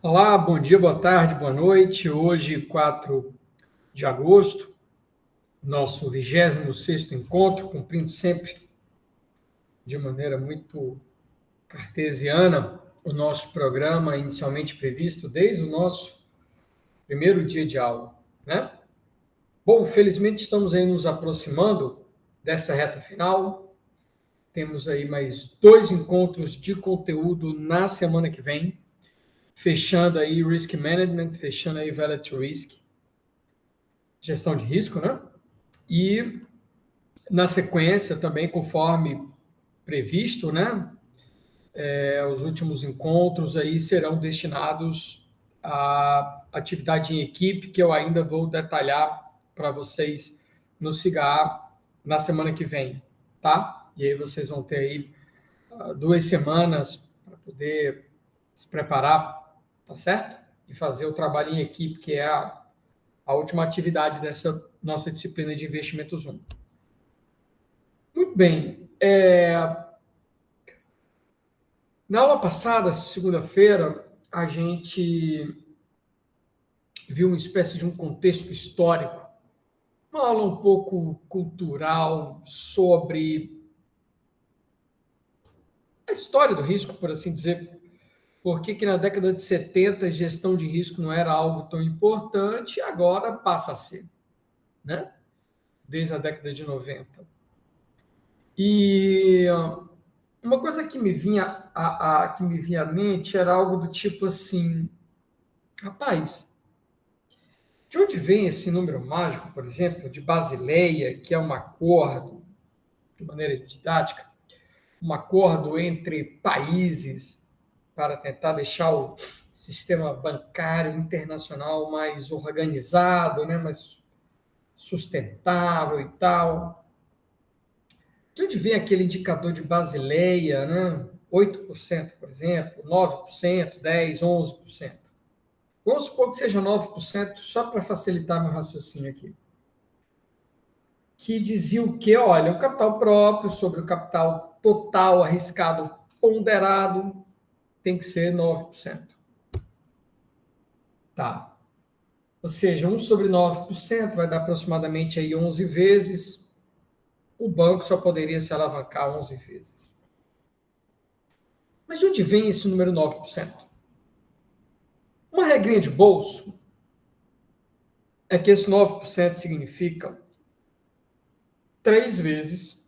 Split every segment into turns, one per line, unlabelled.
Olá, bom dia, boa tarde, boa noite. Hoje, 4 de agosto, nosso 26º encontro, cumprindo sempre de maneira muito cartesiana o nosso programa inicialmente previsto desde o nosso primeiro dia de aula, né? Bom, felizmente estamos aí nos aproximando dessa reta final. Temos aí mais 2 encontros de conteúdo na semana que vem, fechando aí Risk Management, fechando aí Value Risk, gestão de risco, né? E, na sequência, também, conforme previsto, né, os últimos encontros aí serão destinados à atividade em equipe, que eu ainda vou detalhar para vocês no CIGA na semana que vem, tá? E aí vocês vão ter aí 2 semanas para poder se preparar, tá certo? E fazer o trabalho em equipe, que é a última atividade dessa nossa disciplina de investimentos 1. Muito bem. Na aula passada, segunda-feira, a gente viu uma espécie de um contexto histórico, uma aula um pouco cultural sobre a história do risco, por assim dizer. Por que na década de 70 a gestão de risco não era algo tão importante e agora passa a ser, né? Desde a década de 90. E uma coisa que me vinha à mente era algo do tipo assim, rapaz, de onde vem esse número mágico, por exemplo, de Basileia, que é um acordo, de maneira didática, um acordo entre países para tentar deixar o sistema bancário internacional mais organizado, né, mais sustentável e tal. De onde vem aquele indicador de Basileia, né? 8%, por exemplo, 9%, 10%, 11%. Vamos supor que seja 9%, só para facilitar meu raciocínio aqui. Que dizia o quê? Olha, o capital próprio sobre o capital total arriscado ponderado tem que ser 9%. Tá. Ou seja, 1 sobre 9% vai dar aproximadamente aí 11 vezes. O banco só poderia se alavancar 11 vezes. Mas de onde vem esse número 9%? Uma regrinha de bolso é que esse 9% significa 3 vezes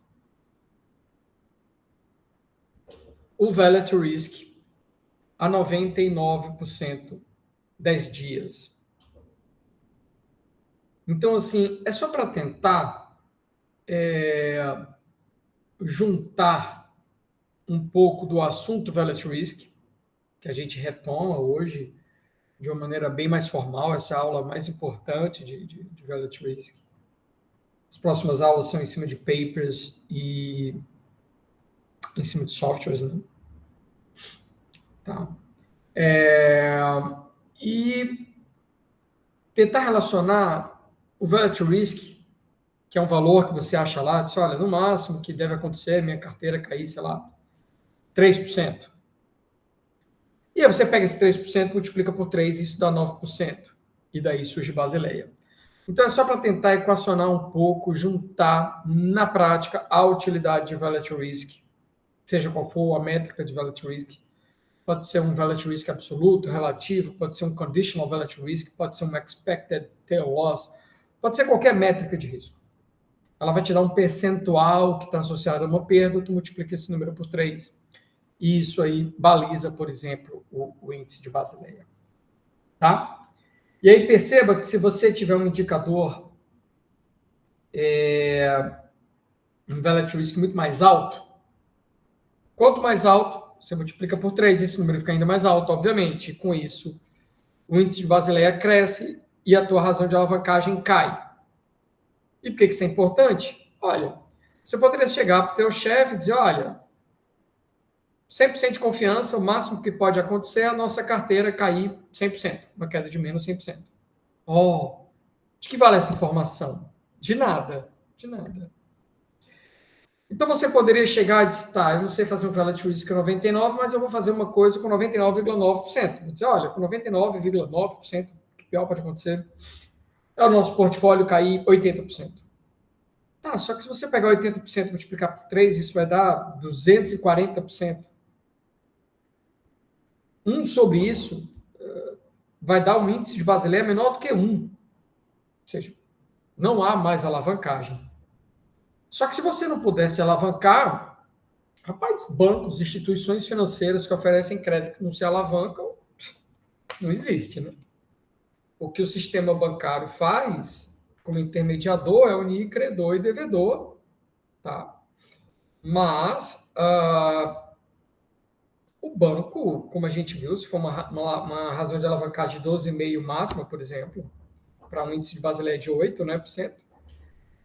o value to risk a 99% 10 dias. Então, assim, é só para tentar juntar um pouco do assunto value to risk, que a gente retoma hoje de uma maneira bem mais formal, essa aula mais importante de value to risk. As próximas aulas são em cima de papers e em cima de softwares, né? Tá. E tentar relacionar o value to risk, que é um valor que você acha lá, diz, olha, no máximo que deve acontecer, minha carteira cair, sei lá, 3%. E aí você pega esse 3%, multiplica por 3, e isso dá 9%. E daí surge Basileia. Então é só para tentar equacionar um pouco, juntar na prática a utilidade de value to risk, seja qual for a métrica de value to risk. Pode ser um value to risk absoluto, relativo, pode ser um conditional value to risk, pode ser um expected tail loss, pode ser qualquer métrica de risco. Ela vai te dar um percentual que está associado a uma perda, tu multiplica esse número por 3. E isso aí baliza, por exemplo, o índice de Basileia. Tá? E aí perceba que se você tiver um indicador, um value to risk muito mais alto, quanto mais alto, você multiplica por 3, esse número fica ainda mais alto, obviamente. E com isso, o índice de Basileia cresce e a tua razão de alavancagem cai. E por que isso é importante? Olha, você poderia chegar para o teu chefe e dizer, olha, 100% de confiança, o máximo que pode acontecer é a nossa carteira cair 100%, uma queda de menos 100%. Oh, de que vale essa informação? De nada, de nada. Então, você poderia chegar e dizer, tá, eu não sei fazer um relative risk com 99%, mas eu vou fazer uma coisa com 99,9%. Vou dizer, olha, com 99,9%, o que pior pode acontecer é o nosso portfólio cair 80%. Tá, só que se você pegar 80% e multiplicar por 3, isso vai dar 240%. Sobre isso vai dar um índice de Basileia menor do que 1. Ou seja, não há mais alavancagem. Só que se você não pudesse alavancar, rapaz, bancos, instituições financeiras que oferecem crédito que não se alavancam, não existe, né? O que o sistema bancário faz, como intermediador, é unir credor e devedor, tá? Mas o banco, como a gente viu, se for uma razão de alavancagem de 12,5 máxima, por exemplo, para um índice de Basileia de 8, né, por cento,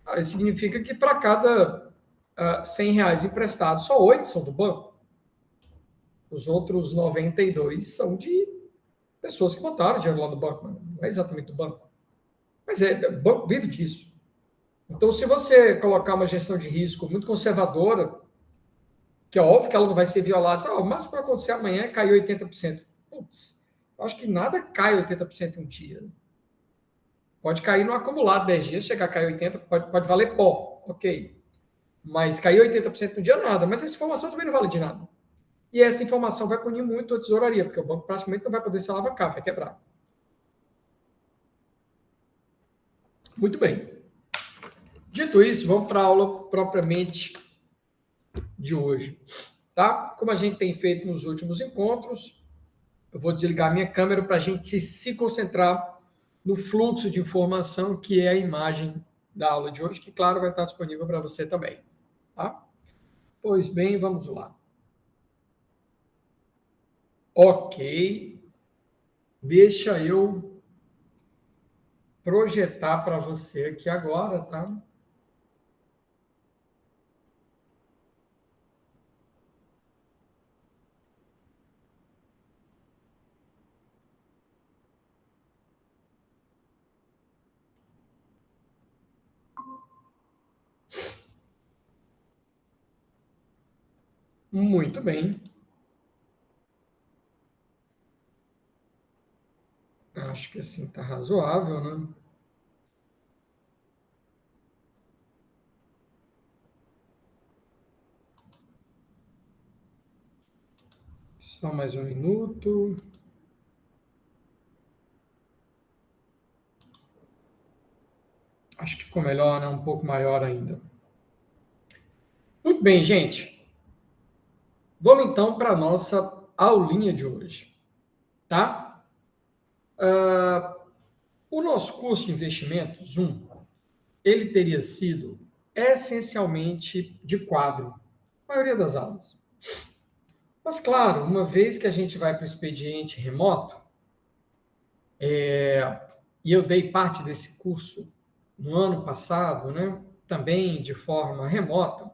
aí significa que para cada R$ 100 emprestados, só 8 são do banco. Os outros 92 são de pessoas que botaram dinheiro lá no banco. Não é exatamente do banco. Mas o banco vive disso. Então, se você colocar uma gestão de risco muito conservadora, que é óbvio que ela não vai ser violada, o máximo que vai acontecer amanhã é cair 80%. Putz, eu acho que nada cai 80% em um dia. Pode cair no acumulado 10 dias, chegar a cair 80%, pode valer pó, ok. Mas cair 80% no dia, nada. Mas essa informação também não vale de nada. E essa informação vai punir muito a tesouraria, porque o banco praticamente não vai poder se alavancar, vai quebrar. Muito bem. Dito isso, vamos para a aula propriamente de hoje. Tá? Como a gente tem feito nos últimos encontros, eu vou desligar minha câmera para a gente se concentrar no fluxo de informação que é a imagem da aula de hoje, que, claro, vai estar disponível para você também. Tá? Pois bem, vamos lá. Ok. Deixa eu projetar para você aqui agora, tá? Muito bem. Acho que assim está razoável, né? Só mais um minuto. Acho que ficou melhor, né? Um pouco maior ainda. Muito bem, gente. Vamos então para a nossa aulinha de hoje, tá? O nosso curso de investimentos, ele teria sido essencialmente de quadro, a maioria das aulas. Mas, claro, uma vez que a gente vai para o expediente remoto, e eu dei parte desse curso no ano passado, né? Também de forma remota.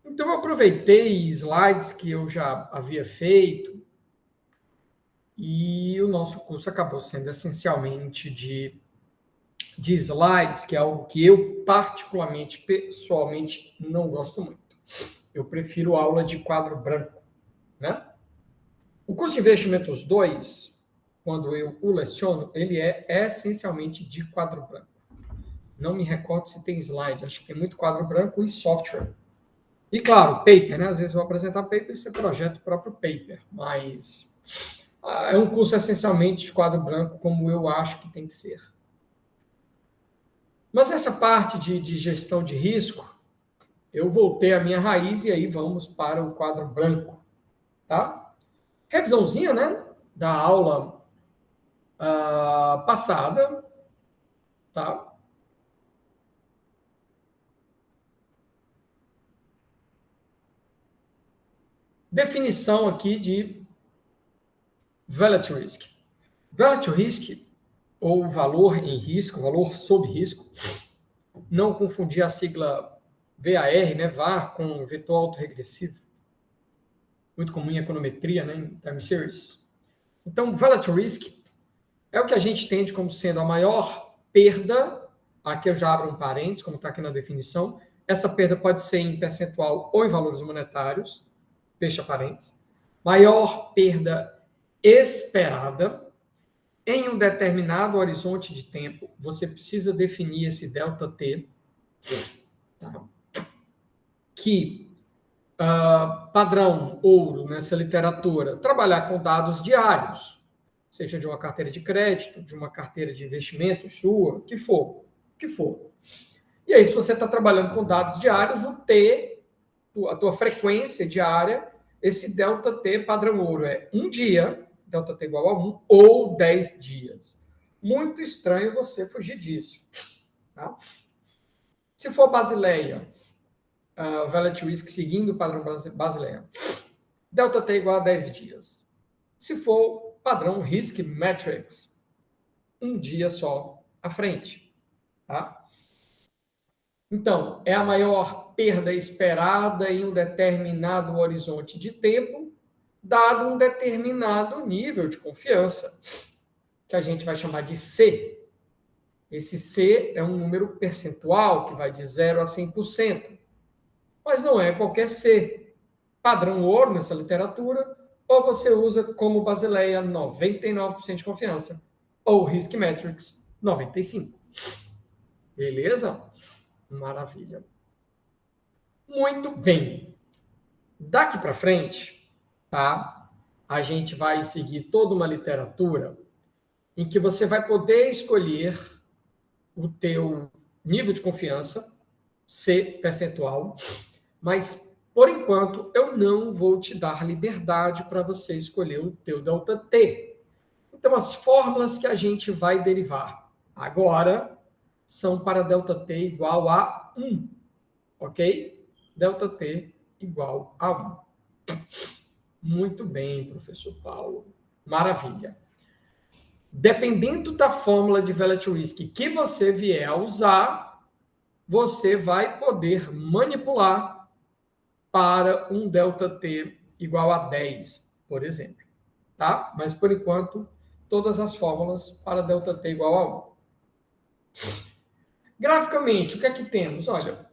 Então, eu aproveitei slides que eu já havia feito e o nosso curso acabou sendo essencialmente de slides, que é algo que eu particularmente, pessoalmente, não gosto muito. Eu prefiro aula de quadro branco, né? O curso de investimentos 2, quando eu o leciono, ele é essencialmente de quadro branco. Não me recordo se tem slide, acho que tem muito quadro branco e software. E, claro, paper, né? Às vezes eu vou apresentar paper e você projeta o próprio paper, mas é um curso essencialmente de quadro branco, como eu acho que tem que ser. Mas essa parte de gestão de risco, eu voltei à minha raiz e aí vamos para o quadro branco, tá? Revisãozinha, né? Da aula passada, tá? Definição aqui de Volatility Risk. Volatility Risk, ou valor em risco, valor sob risco, não confundir a sigla VAR, né, VAR, com vetor autorregressivo, muito comum em econometria, né, em time series. Então, Volatility Risk é o que a gente entende como sendo a maior perda, aqui eu já abro um parênteses, como está aqui na definição, Essa perda pode ser em percentual ou em valores monetários, fecha parênteses. Maior perda esperada em um determinado horizonte de tempo, você precisa definir esse delta T, tá? Que padrão ouro nessa literatura, trabalhar com dados diários, seja de uma carteira de crédito, de uma carteira de investimentos sua, que for. E aí, se você está trabalhando com dados diários, o T, a tua frequência diária, esse delta T padrão ouro é um dia, delta T igual a 1, ou 10 dias. Muito estranho você fugir disso. Tá? Se for Basileia, Velatil Risk seguindo o padrão Basileia, delta T igual a 10 dias. Se for padrão Risk Matrix, um dia só à frente. Tá? Então, é a maior perda esperada em um determinado horizonte de tempo, dado um determinado nível de confiança, que a gente vai chamar de C. Esse C é um número percentual que vai de 0 a 100%. Mas não é qualquer C. Padrão ouro nessa literatura, ou você usa como Basileia 99% de confiança, ou Risk Matrix 95%. Beleza? Maravilha. Muito bem. Daqui para frente, tá? A gente vai seguir toda uma literatura em que você vai poder escolher o teu nível de confiança, C percentual, mas por enquanto eu não vou te dar liberdade para você escolher o teu delta T. Então as fórmulas que a gente vai derivar agora são para delta T igual a 1, ok? Delta T igual a 1. Muito bem, professor Paulo. Maravilha. Dependendo da fórmula de Velatil Risk que você vier a usar, você vai poder manipular para um delta T igual a 10, por exemplo. Tá? Mas, por enquanto, todas as fórmulas para delta T igual a 1. Graficamente, o que é que temos? Olha,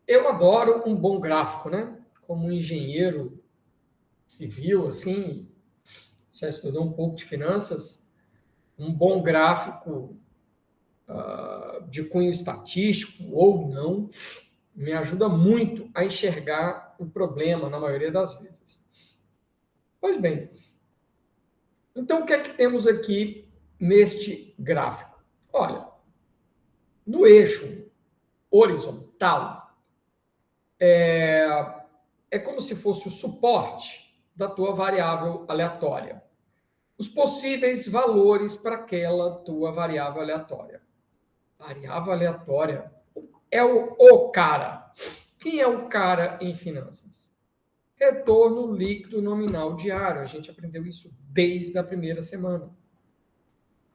eu adoro um bom gráfico, né? Como um engenheiro civil, assim, já estudou um pouco de finanças, um bom gráfico de cunho estatístico ou não, me ajuda muito a enxergar o problema na maioria das vezes. Pois bem, então o que é que temos aqui neste gráfico? Olha, no eixo horizontal, é como se fosse o suporte da tua variável aleatória. Os possíveis valores para aquela tua variável aleatória. Variável aleatória é o cara. Quem é o cara em finanças? Retorno líquido nominal diário. A gente aprendeu isso desde a primeira semana.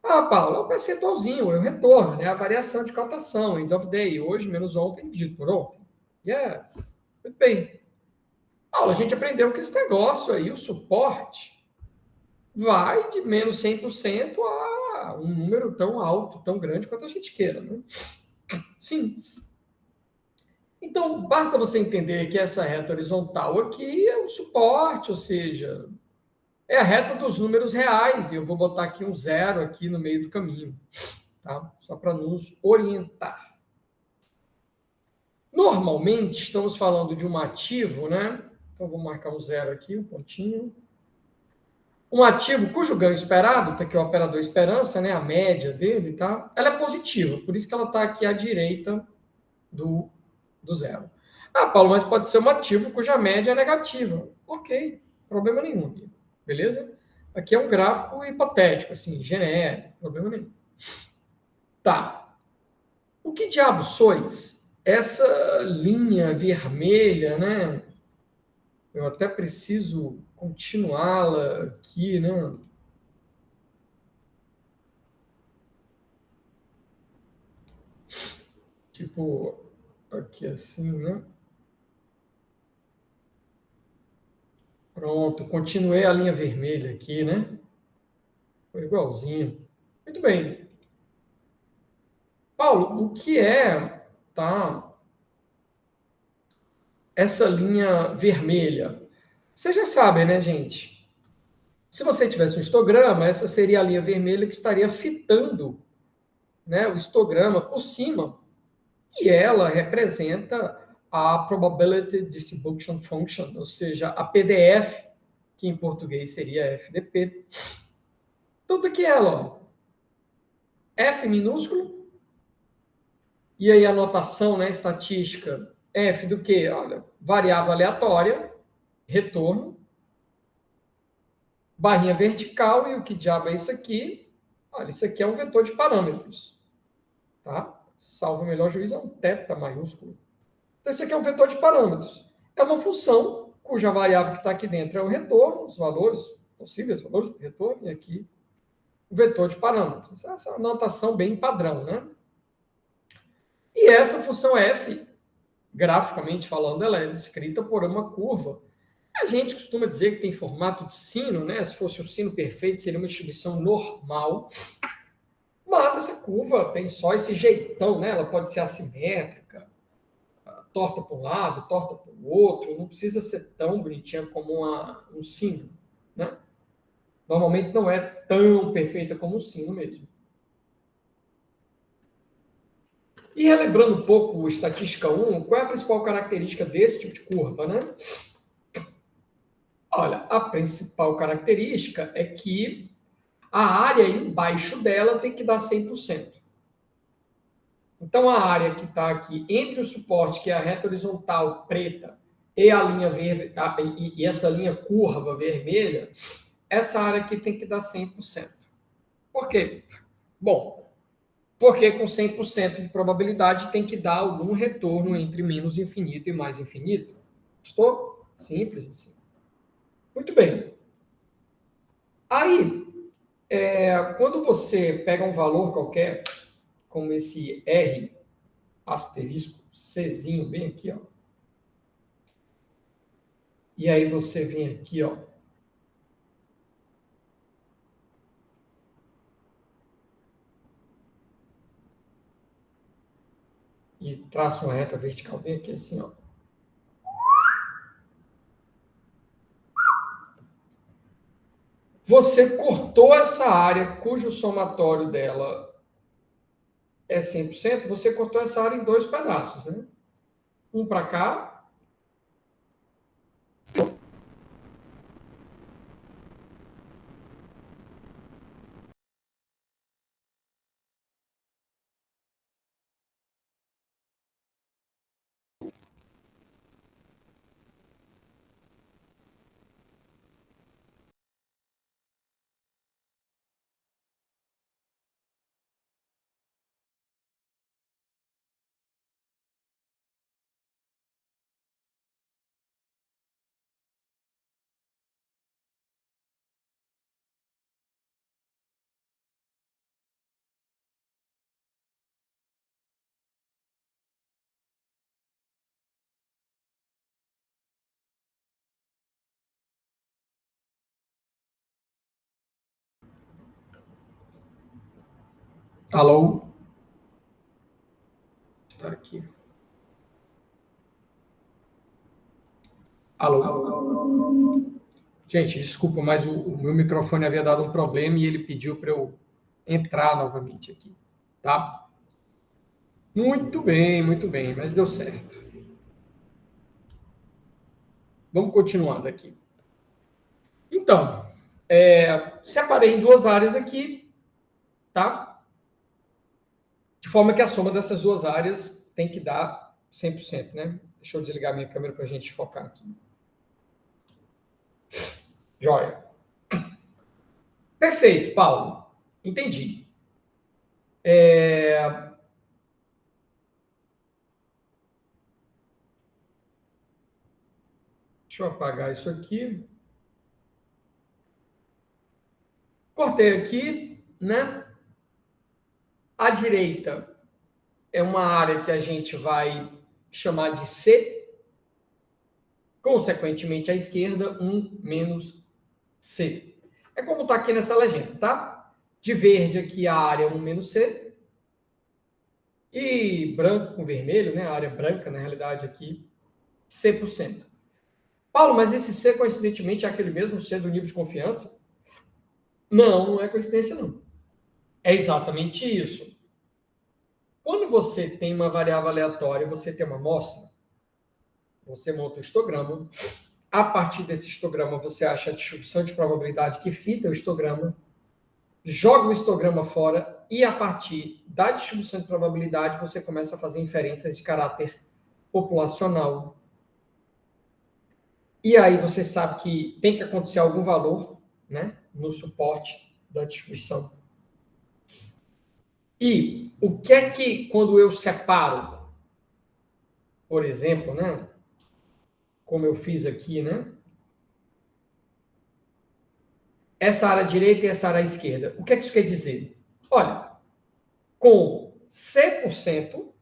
Ah, Paulo, é o percentualzinho, é o retorno, né? A variação de cotação, end of day, hoje menos ontem, dividido por ontem. Yes. Muito bem. Paulo, a gente aprendeu que esse negócio aí, o suporte, vai de menos 100% a um número tão alto, tão grande quanto a gente queira, né? Sim. Então, basta você entender que essa reta horizontal aqui é o suporte, ou seja, é a reta dos números reais, e eu vou botar aqui um zero aqui no meio do caminho, tá? Só para nos orientar. Normalmente, estamos falando de um ativo, né? Então, vou marcar um zero aqui, um pontinho. Um ativo cujo ganho esperado, tá aqui o operador esperança, né? A média dele, tá? Ela é positiva, por isso que ela está aqui à direita do zero. Ah, Paulo, mas pode ser um ativo cuja média é negativa. Ok, problema nenhum. Beleza? Aqui é um gráfico hipotético, assim, genérico, problema nenhum. Tá. O que diabo sois? Essa linha vermelha, né? Eu até preciso continuá-la aqui, né? Tipo, aqui assim, né? Pronto, continuei a linha vermelha aqui, né? Foi igualzinho. Muito bem. Paulo, o que é, tá? essa linha vermelha. Vocês já sabem, né, gente? Se você tivesse um histograma, essa seria a linha vermelha que estaria fitando, né, o histograma por cima. E ela representa a Probability Distribution Function, ou seja, a PDF, que em português seria FDP. Então, tá aqui ela, ó. F minúsculo, e aí a notação, né, estatística, F do quê? Olha, variável aleatória, retorno, barrinha vertical, e o que diabo é isso aqui? Olha, isso aqui é um vetor de parâmetros, tá? Salvo o melhor juízo, é um θ maiúsculo. Então, isso aqui é um vetor de parâmetros. É uma função cuja variável que está aqui dentro é o retorno, os valores, possíveis valores do retorno, e aqui o vetor de parâmetros. Essa é uma notação bem padrão, né? E essa função f, graficamente falando, ela é descrita por uma curva. A gente costuma dizer que tem formato de sino, né? Se fosse um sino perfeito, seria uma distribuição normal. Mas essa curva tem só esse jeitão, né? Ela pode ser assimétrica, torta para um lado, torta para o outro, não precisa ser tão bonitinha como um sino, né? Normalmente não é tão perfeita como um sino mesmo. E relembrando um pouco o Estatística 1, qual é a principal característica desse tipo de curva, né? Olha, a principal característica é que a área embaixo dela tem que dar 100%. Então, a área que está aqui entre o suporte, que é a reta horizontal preta, e a linha verde, e essa linha curva vermelha, essa área aqui tem que dar 100%. Por quê? Bom, porque com 100% de probabilidade tem que dar algum retorno entre menos infinito e mais infinito. Estou? Simples assim. Muito bem. Aí, quando você pega um valor qualquer, como esse R asterisco Czinho bem aqui, ó. E aí você vem aqui, ó. E traça uma reta vertical bem aqui, assim, ó. Você cortou essa área cujo somatório dela é 100%, você cortou essa área em dois pedaços, né? Um para cá. Alô? Tá aqui. Alô? Gente, desculpa, mas o meu microfone havia dado um problema e ele pediu para eu entrar novamente aqui, tá? Muito bem, mas deu certo. Vamos continuando aqui. Então, separei em duas áreas aqui, tá? De forma que a soma dessas duas áreas tem que dar 100%, né? Deixa eu desligar minha câmera para a gente focar aqui. Joia. Perfeito, Paulo. Entendi. Deixa eu apagar isso aqui. Cortei aqui, né? À direita é uma área que a gente vai chamar de C. Consequentemente, à esquerda, 1 menos C. É como está aqui nessa legenda, tá? De verde aqui a área 1 menos C. E branco com vermelho, né? A área branca, na realidade, aqui C%. Paulo, mas esse C, coincidentemente, é aquele mesmo C do nível de confiança? Não, não é coincidência, não. É exatamente isso. Quando você tem uma variável aleatória, você tem uma amostra, você monta um histograma. A partir desse histograma, você acha a distribuição de probabilidade que fita o histograma, joga o histograma fora e, a partir da distribuição de probabilidade, você começa a fazer inferências de caráter populacional. E aí você sabe que tem que acontecer algum valor, né, no suporte da distribuição. E o que é que, quando eu separo, por exemplo, né, como eu fiz aqui, né, essa área direita e essa área esquerda, o que é que isso quer dizer? Olha, com 100%,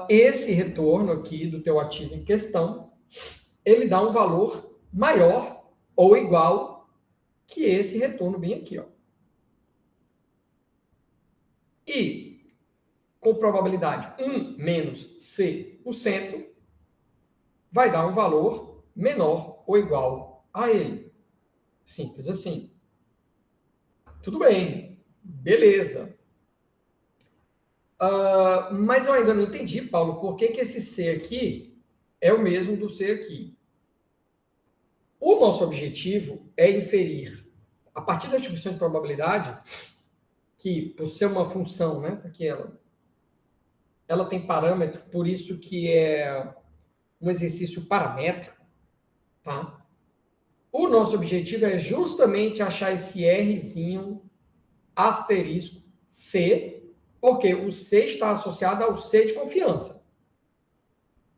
esse retorno aqui do teu ativo em questão, ele dá um valor maior ou igual que esse retorno bem aqui, ó. E com probabilidade 1 menos C%, vai dar um valor menor ou igual a ele. Simples assim. Tudo bem, beleza. Mas eu ainda não entendi, Paulo, por que esse C aqui é o mesmo do C aqui. O nosso objetivo é inferir, a partir da distribuição de probabilidade, que por ser uma função, né, aqui ela tem parâmetro, por isso que é um exercício paramétrico, tá? O nosso objetivo é justamente achar esse Rzinho asterisco C, porque o C está associado ao C de confiança,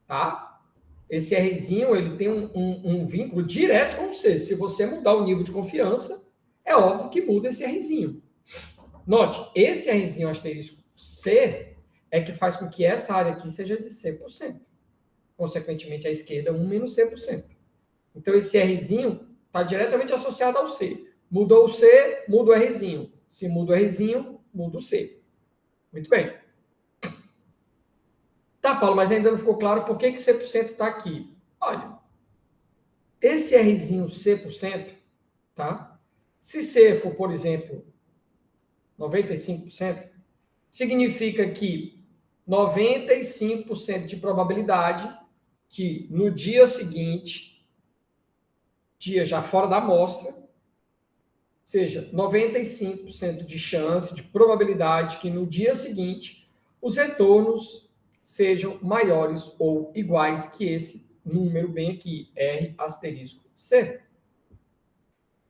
tá? Esse Rzinho, ele tem um vínculo direto com o C. Se você mudar o nível de confiança, é óbvio que muda esse Rzinho. Note, esse Rzinho asterisco C é que faz com que essa área aqui seja de 100%. Consequentemente, a esquerda 1 menos 100%. Então, esse Rzinho está diretamente associado ao C. Mudou o C, muda o Rzinho. Se muda o Rzinho, muda o C. Muito bem. Tá, Paulo, mas ainda não ficou claro por que C% está aqui. Olha, esse Rzinho C%, tá? Se C for, por exemplo, 95%, significa que 95% de probabilidade que no dia seguinte, dia já fora da amostra, seja 95% de chance, de probabilidade que no dia seguinte os retornos sejam maiores ou iguais que esse número bem aqui, R asterisco C.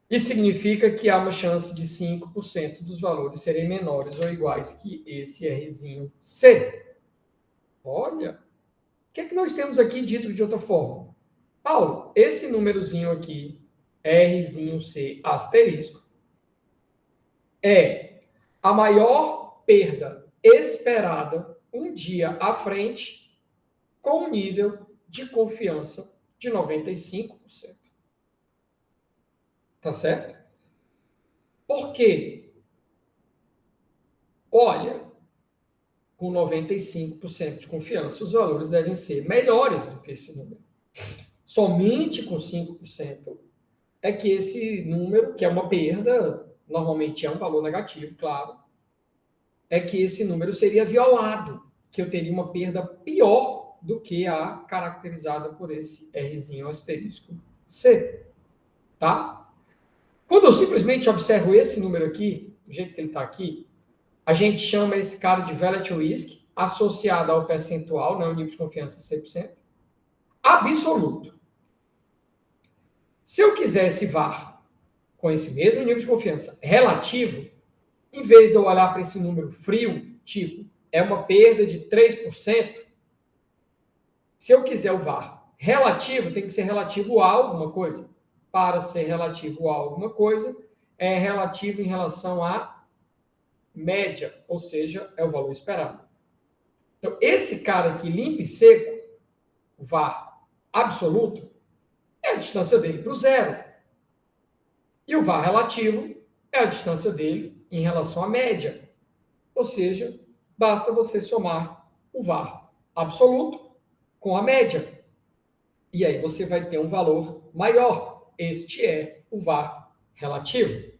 Isso significa que há uma chance de 5% dos valores serem menores ou iguais que esse Rzinho C. Olha, o que é que nós temos aqui dito de outra forma? Paulo, esse númerozinho aqui, Rzinho C asterisco, é a maior perda esperada um dia à frente com um nível de confiança de 95%. Tá certo? Por quê? Olha, com 95% de confiança, os valores devem ser melhores do que esse número. Somente com 5% é que esse número, que é uma perda, normalmente é um valor negativo, claro, é que esse número seria violado, que eu teria uma perda pior do que a caracterizada por esse Rzinho asterisco C. Tá? Quando eu simplesmente observo esse número aqui, do jeito que ele está aqui, a gente chama esse cara de Value Risk, associado ao percentual, né, o nível de confiança 100%, absoluto. Se eu quisesse VAR com esse mesmo nível de confiança relativo, em vez de eu olhar para esse número frio, tipo, é uma perda de 3%, se eu quiser o VAR relativo, tem que ser relativo a alguma coisa. Para ser relativo a alguma coisa, é relativo em relação à média, ou seja, é o valor esperado. Então, esse cara aqui, limpo e seco, o VAR absoluto, é a distância dele para o zero. E o VAR relativo é a distância dele em relação à média. Ou seja, basta você somar o VAR absoluto com a média. E aí você vai ter um valor maior. Este é o VAR relativo.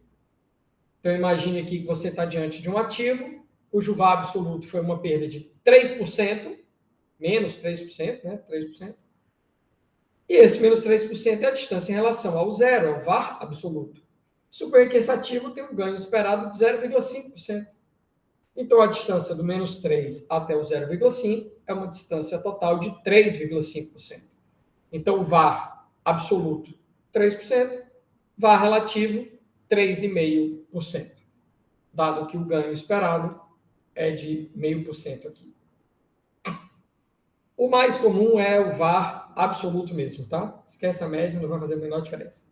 Então, imagine aqui que você está diante de um ativo, cujo VAR absoluto foi uma perda de 3%, menos 3%, né? 3%. E esse menos 3% é a distância em relação ao zero, é o VAR absoluto. Suponha que esse ativo tem um ganho esperado de 0,5%. Então, a distância do menos 3 até o 0,5 é uma distância total de 3,5%. Então, VAR absoluto, 3%, VAR relativo, 3,5%. Dado que o ganho esperado é de 0,5% aqui. O mais comum é o VAR absoluto mesmo, tá? Esquece a média, não vai fazer a menor diferença.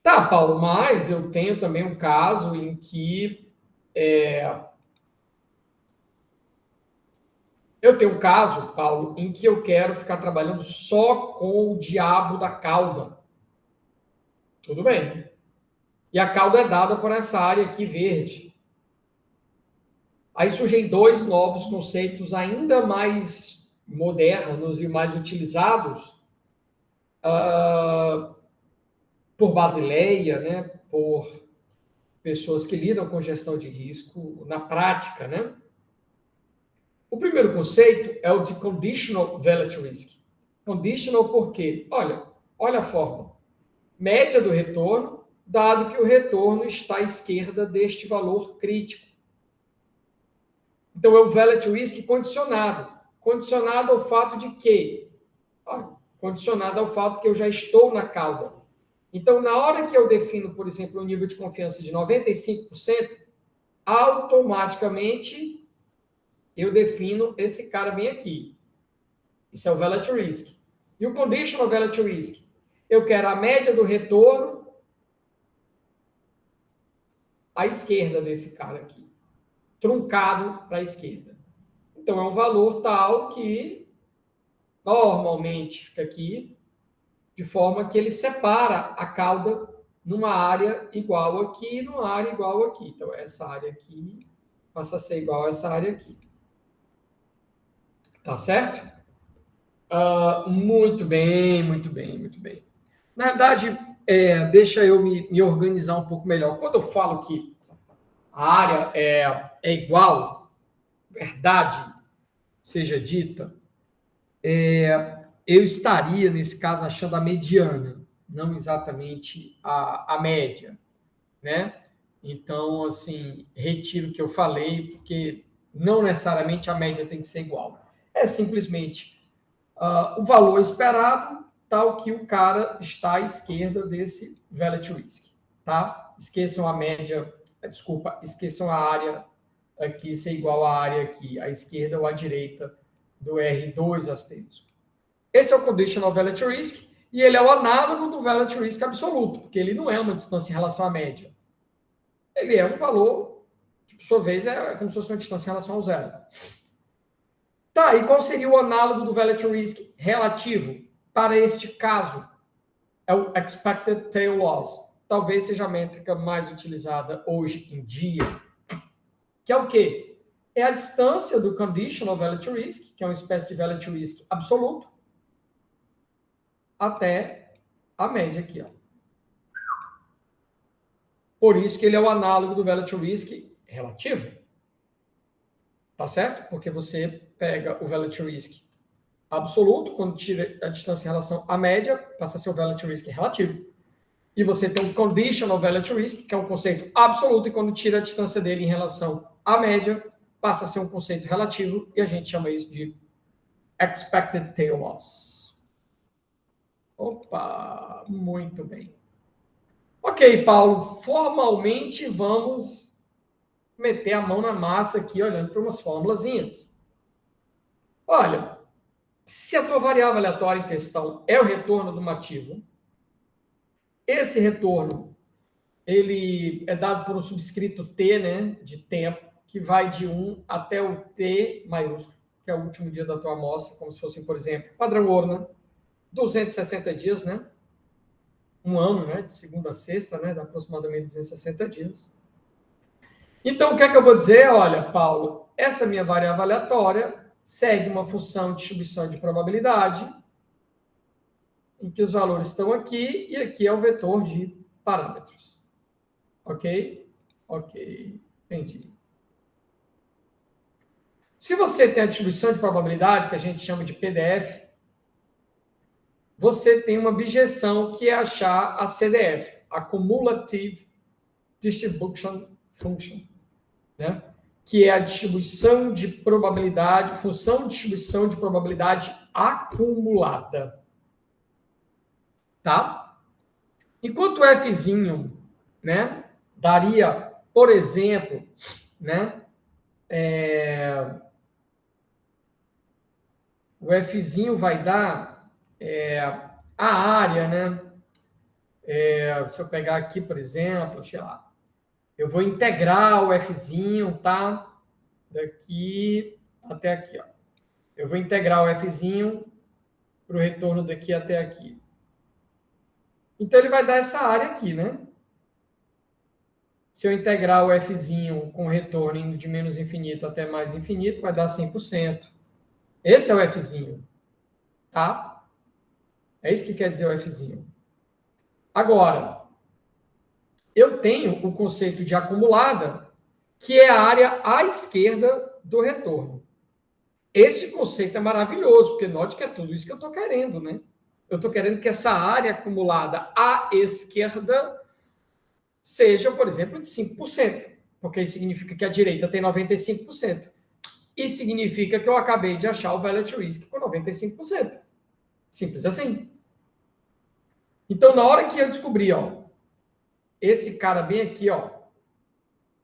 Tá, Paulo, mas eu tenho também um caso em que Paulo, em que eu quero ficar trabalhando só com o diabo da cauda. Tudo bem. E a cauda é dada por essa área aqui verde. Aí surgem dois novos conceitos ainda mais modernos e mais utilizados por Basileia, né? Por pessoas que lidam com gestão de risco na prática, né? O primeiro conceito é o de conditional value risk. Conditional por quê? Olha a fórmula. Média do retorno, dado que o retorno está à esquerda deste valor crítico. Então, é o value risk condicionado. Condicionado ao fato de que? Condicionado ao fato que eu já estou na cauda. Então, na hora que eu defino, por exemplo, um nível de confiança de 95%, automaticamente eu defino esse cara bem aqui. Isso é o value risk. E o conditional value risk? Eu quero a média do retorno à esquerda desse cara aqui. Truncado para a esquerda. Então, é um valor tal que normalmente fica aqui, de forma que ele separa a cauda numa área igual aqui e numa área igual aqui. Então, essa área aqui passa a ser igual a essa área aqui. Tá certo? Muito bem, muito bem, muito bem. Na verdade, deixa eu me organizar um pouco melhor. Quando eu falo que a área é igual, verdade seja dita, eu estaria, nesse caso, achando a mediana, não exatamente a média, né? Então, assim, retiro o que eu falei, porque não necessariamente a média tem que ser igual. É simplesmente o valor esperado, tal que o cara está à esquerda desse value risk, tá? Esqueçam a média, esqueçam a área aqui ser igual à área aqui, à esquerda ou à direita do R2 asterisco. Esse é o conditional value risk, e ele é o análogo do value risk absoluto, porque ele não é uma distância em relação à média. Ele é um valor que, por sua vez, é como se fosse uma distância em relação ao zero. Tá, e qual seria o análogo do value risk relativo para este caso? É o expected tail loss. Talvez seja a métrica mais utilizada hoje em dia. Que é o quê? É a distância do conditional value risk, que é uma espécie de value risk absoluto, até a média aqui, ó. Por isso que ele é o análogo do value risk relativo. Tá certo? Porque você pega o value risk absoluto, quando tira a distância em relação à média, passa a ser o value risk relativo. E você tem um conditional value risk, que é um conceito absoluto, e quando tira a distância dele em relação à média, passa a ser um conceito relativo, e a gente chama isso de expected tail loss. Opa, muito bem. Ok, Paulo, formalmente vamos meter a mão na massa aqui, olhando para umas fórmulazinhas. Olha, se a tua variável aleatória em questão é o retorno de um ativo, esse retorno ele é dado por um subscrito T, né, de tempo, que vai de 1 até o T maiúsculo, que é o último dia da tua amostra, como se fosse, por exemplo, padrão ouro, né? 260 dias, né? Um ano, né? De segunda a sexta, né? Dá aproximadamente 260 dias. Então, o que é que eu vou dizer? Olha, Paulo, essa minha variável aleatória segue uma função de distribuição de probabilidade, em que os valores estão aqui, e aqui é o vetor de parâmetros. Ok? Ok, entendi. Se você tem a distribuição de probabilidade, que a gente chama de PDF, você tem uma objeção que é achar a CDF, a Cumulative Distribution Function, né? Que é a distribuição de probabilidade, função de distribuição de probabilidade acumulada. Tá? Enquanto o Fzinho, né, daria, por exemplo, né, o Fzinho vai dar a área, né? Se eu pegar aqui, por exemplo, sei lá, eu vou integrar o Fzinho, tá? Daqui até aqui, ó. Eu vou integrar o Fzinho para o retorno daqui até aqui. Então, ele vai dar essa área aqui, né? Se eu integrar o Fzinho com retorno indo de menos infinito até mais infinito, vai dar 100%. Esse é o Fzinho, tá? É isso que quer dizer o Fzinho. Agora, eu tenho o conceito de acumulada, que é a área à esquerda do retorno. Esse conceito é maravilhoso, porque note que é tudo isso que eu estou querendo, né? Eu estou querendo que essa área acumulada à esquerda seja, por exemplo, de 5%, porque isso significa que a direita tem 95%. E significa que eu acabei de achar o Value Risk com 95%. Simples assim. Então, na hora que eu descobri, ó, esse cara bem aqui, ó,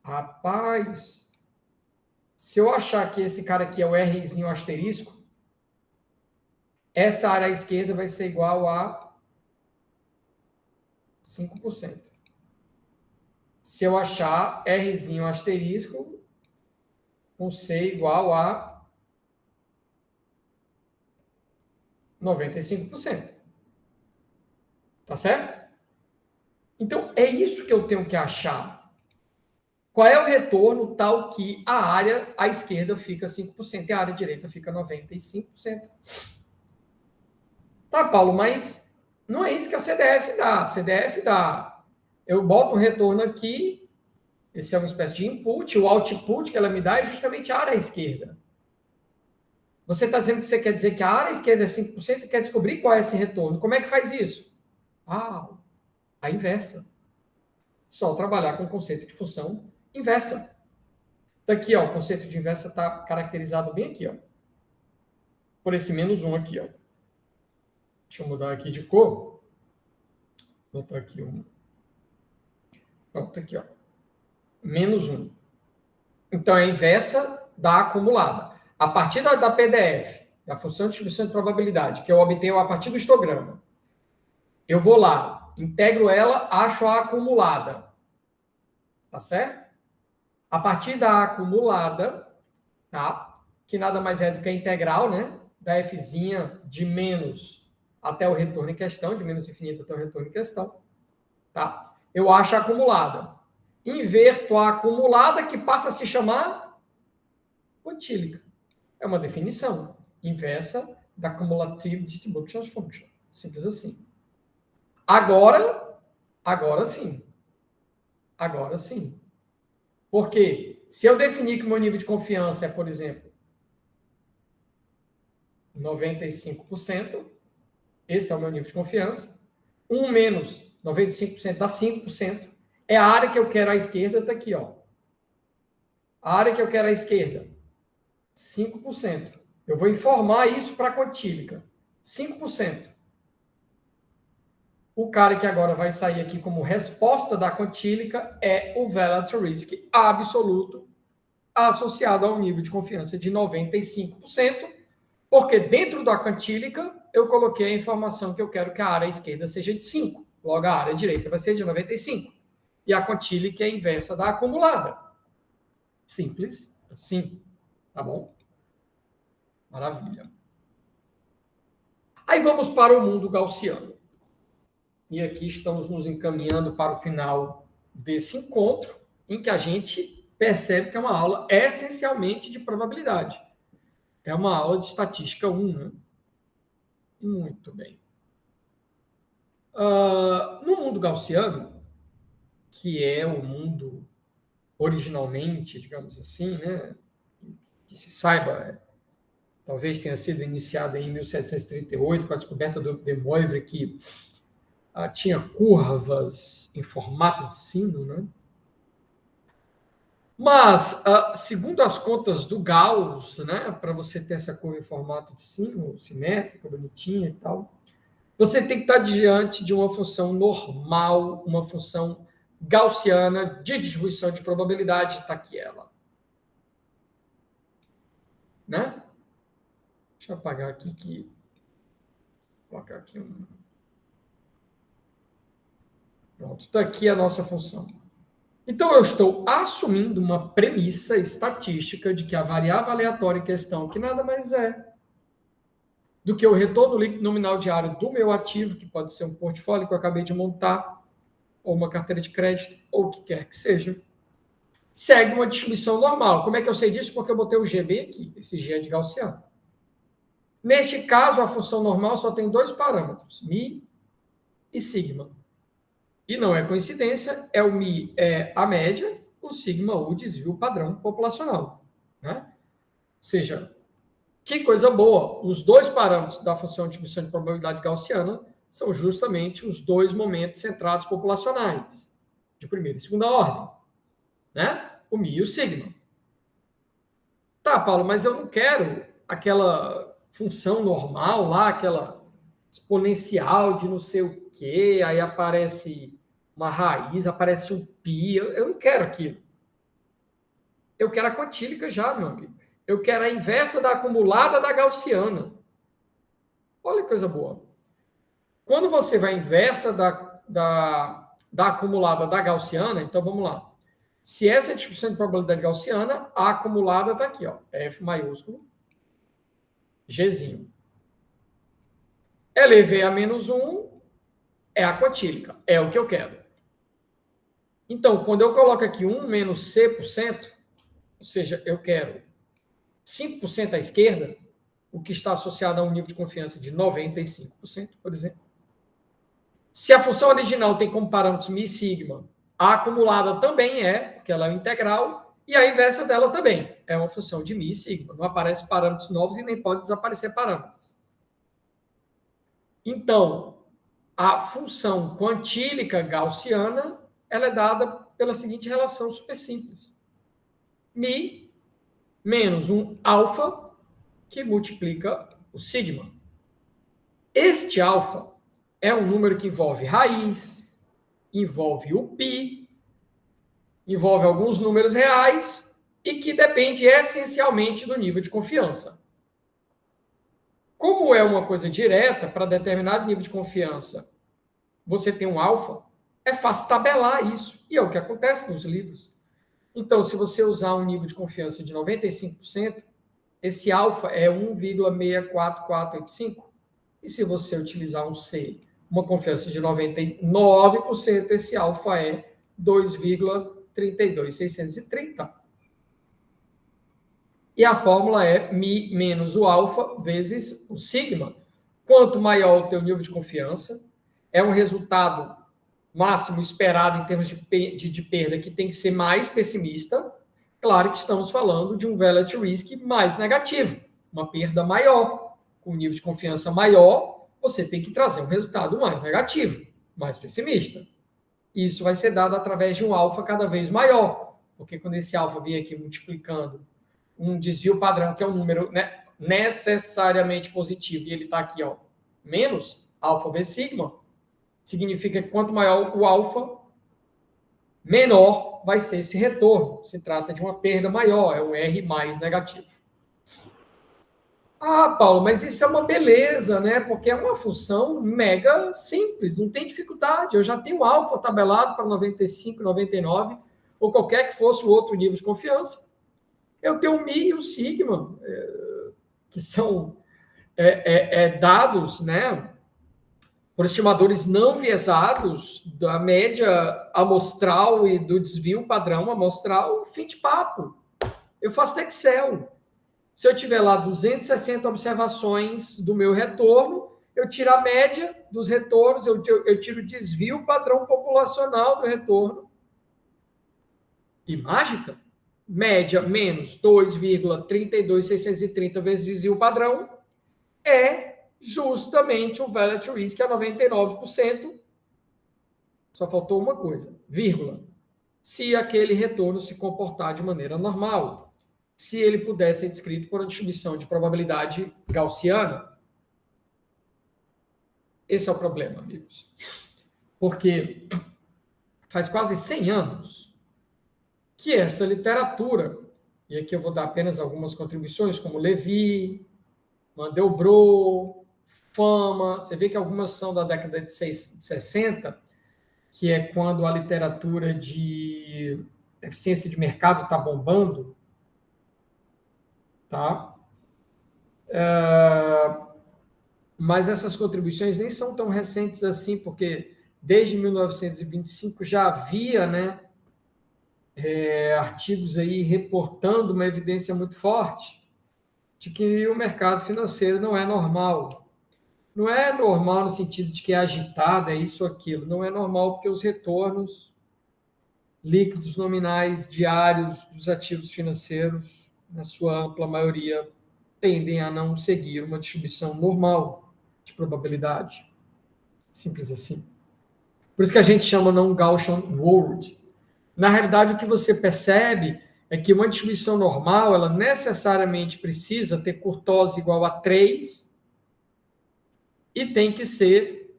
rapaz, se eu achar que esse cara aqui é o Rzinho asterisco, essa área à esquerda vai ser igual a 5%. Se eu achar Rzinho asterisco com C igual a 95%. Tá certo? Então, é isso que eu tenho que achar. Qual é o retorno tal que a área à esquerda fica 5% e a área direita fica 95%. Tá, Paulo, mas não é isso que a CDF dá. A CDF dá. Eu boto o retorno aqui, esse é uma espécie de input, o output que ela me dá é justamente a área à esquerda. Você está dizendo que você quer dizer que a área à esquerda é 5% e quer descobrir qual é esse retorno. Como é que faz isso? Ah, a inversa. Só trabalhar com o conceito de função inversa. Daqui, ó, o conceito de inversa está caracterizado bem aqui, ó. Por esse -1 aqui, ó. Deixa eu mudar aqui de cor. Vou botar aqui um. Pronto, aqui, ó. -1. Então, é a inversa da acumulada. A partir da PDF, da função de distribuição de probabilidade, que eu obtenho a partir do histograma, eu vou lá, integro ela, acho a acumulada. Tá certo? A partir da acumulada, tá? Que nada mais é do que a integral, né? Da Fzinha de menos até o retorno em questão, de menos infinito até o retorno em questão, tá? Eu acho a acumulada. Inverto a acumulada, que passa a se chamar quantílica. É uma definição inversa da Cumulative Distribution Function. Simples assim. Agora sim. Agora sim. Porque se eu definir que o meu nível de confiança é, por exemplo, 95%, esse é o meu nível de confiança, 1 menos 95% dá 5%, é a área que eu quero à esquerda, está aqui, ó. A área que eu quero à esquerda, 5%. Eu vou informar isso para a quantílica, 5%. O cara que agora vai sair aqui como resposta da quantílica é o Value Risk absoluto, associado ao nível de confiança de 95%, porque dentro da quantílica eu coloquei a informação que eu quero que a área esquerda seja de 5. Logo, a área direita vai ser de 95. E a quantílica é a inversa da acumulada. Simples assim. Tá bom? Maravilha. Aí vamos para o mundo gaussiano. E aqui estamos nos encaminhando para o final desse encontro, em que a gente percebe que é uma aula essencialmente de probabilidade. É uma aula de estatística 1, né? Muito bem. No mundo gaussiano, que é o mundo originalmente, digamos assim, né? Que se saiba, talvez tenha sido iniciado em 1738, com a descoberta do de Moivre, que tinha curvas em formato de sino, né? Mas, segundo as contas do Gauss, né, para você ter essa curva em formato de sino, simétrica, bonitinha e tal, você tem que estar diante de uma função normal, uma função gaussiana de distribuição de probabilidade, está aqui ela. Né? Deixa eu apagar aqui, vou colocar aqui um... Pronto, está aqui a nossa função. Então, eu estou assumindo uma premissa estatística de que a variável aleatória em questão, que nada mais é do que o retorno líquido nominal diário do meu ativo, que pode ser um portfólio que eu acabei de montar, ou uma carteira de crédito, ou o que quer que seja, segue uma distribuição normal. Como é que eu sei disso? Porque eu botei o GB aqui, esse G é de gaussiano. Neste caso, a função normal só tem dois parâmetros, mi e sigma. E não é coincidência, o mi é a média, o sigma o desvio padrão populacional. Né? Ou seja, que coisa boa, os dois parâmetros da função de distribuição de probabilidade gaussiana são justamente os dois momentos centrados populacionais, de primeira e segunda ordem. Né? O mi e o sigma. Tá, Paulo, mas eu não quero aquela função normal lá, aquela exponencial de não sei o quê, aí aparece uma raiz, aparece um π, eu não quero aquilo. Eu quero a quantílica já, meu amigo. Eu quero a inversa da acumulada da gaussiana. Olha que coisa boa. Quando você vai à inversa da acumulada da gaussiana, então vamos lá. Se essa é a distribuição de probabilidade gaussiana, a acumulada está aqui, ó, F maiúsculo, Gzinho. elevei a menos 1 é a quantílica, é o que eu quero. Então, quando eu coloco aqui 1 menos C%, ou seja, eu quero 5% à esquerda, o que está associado a um nível de confiança de 95%, por exemplo. Se a função original tem como parâmetros mi e sigma, a acumulada também é, porque ela é integral, e a inversa dela também é uma função de mi e sigma. Não aparecem parâmetros novos e nem pode desaparecer parâmetros. Então, a função quantílica gaussiana ela é dada pela seguinte relação super simples. Mi menos um alfa que multiplica o sigma. Este alfa é um número que envolve raiz, envolve o π, envolve alguns números reais e que depende essencialmente do nível de confiança. Como é uma coisa direta, para determinado nível de confiança, você tem um alfa, é fácil tabelar isso. E é o que acontece nos livros. Então, se você usar um nível de confiança de 95%, esse alfa é 1,64485. E se você utilizar um C, uma confiança de 99%, esse alfa é 2,32630. E a fórmula é mi menos o alfa vezes o sigma. Quanto maior o teu nível de confiança, é um resultado máximo esperado em termos de perda que tem que ser mais pessimista. Claro que estamos falando de um velocity risk mais negativo, uma perda maior. Com um nível de confiança maior, você tem que trazer um resultado mais negativo, mais pessimista. Isso vai ser dado através de um alfa cada vez maior, porque quando esse alfa vem aqui multiplicando um desvio padrão, que é um número, né, necessariamente positivo, e ele está aqui, ó, menos alfa vezes sigma, significa que quanto maior o alfa, menor vai ser esse retorno. Se trata de uma perda maior, é um R mais negativo. Ah, Paulo, mas isso é uma beleza, né? Porque é uma função mega simples, não tem dificuldade. Eu já tenho alfa tabelado para 95, 99, ou qualquer que fosse o outro nível de confiança. Eu tenho o mi e o sigma, que são dados, né, por estimadores não viesados da média amostral e do desvio padrão amostral, fim de papo. Eu faço Excel. Se eu tiver lá 260 observações do meu retorno, eu tiro a média dos retornos, eu tiro o desvio padrão populacional do retorno. E mágica, média menos 2,32630 vezes desvio padrão é justamente o value at risk a 99%. Só faltou uma coisa, vírgula. Se aquele retorno se comportar de maneira normal, se ele puder ser descrito por uma distribuição de probabilidade gaussiana. Esse é o problema, amigos. Porque faz quase 100 anos que essa literatura, e aqui eu vou dar apenas algumas contribuições, como Levy, Mandelbrot, Fama, você vê que algumas são da década de 60, que é quando a literatura de eficiência de mercado está bombando, tá? Mas essas contribuições nem são tão recentes assim, porque desde 1925 já havia, né, artigos aí reportando uma evidência muito forte de que o mercado financeiro não é normal. Não é normal no sentido de que é agitado, é isso ou aquilo. Não é normal porque os retornos líquidos nominais diários dos ativos financeiros, na sua ampla maioria, tendem a não seguir uma distribuição normal de probabilidade. Simples assim. Por isso que a gente chama não Gaussian world. Na realidade, o que você percebe é que uma distribuição normal, ela necessariamente precisa ter curtose igual a 3 e tem que ser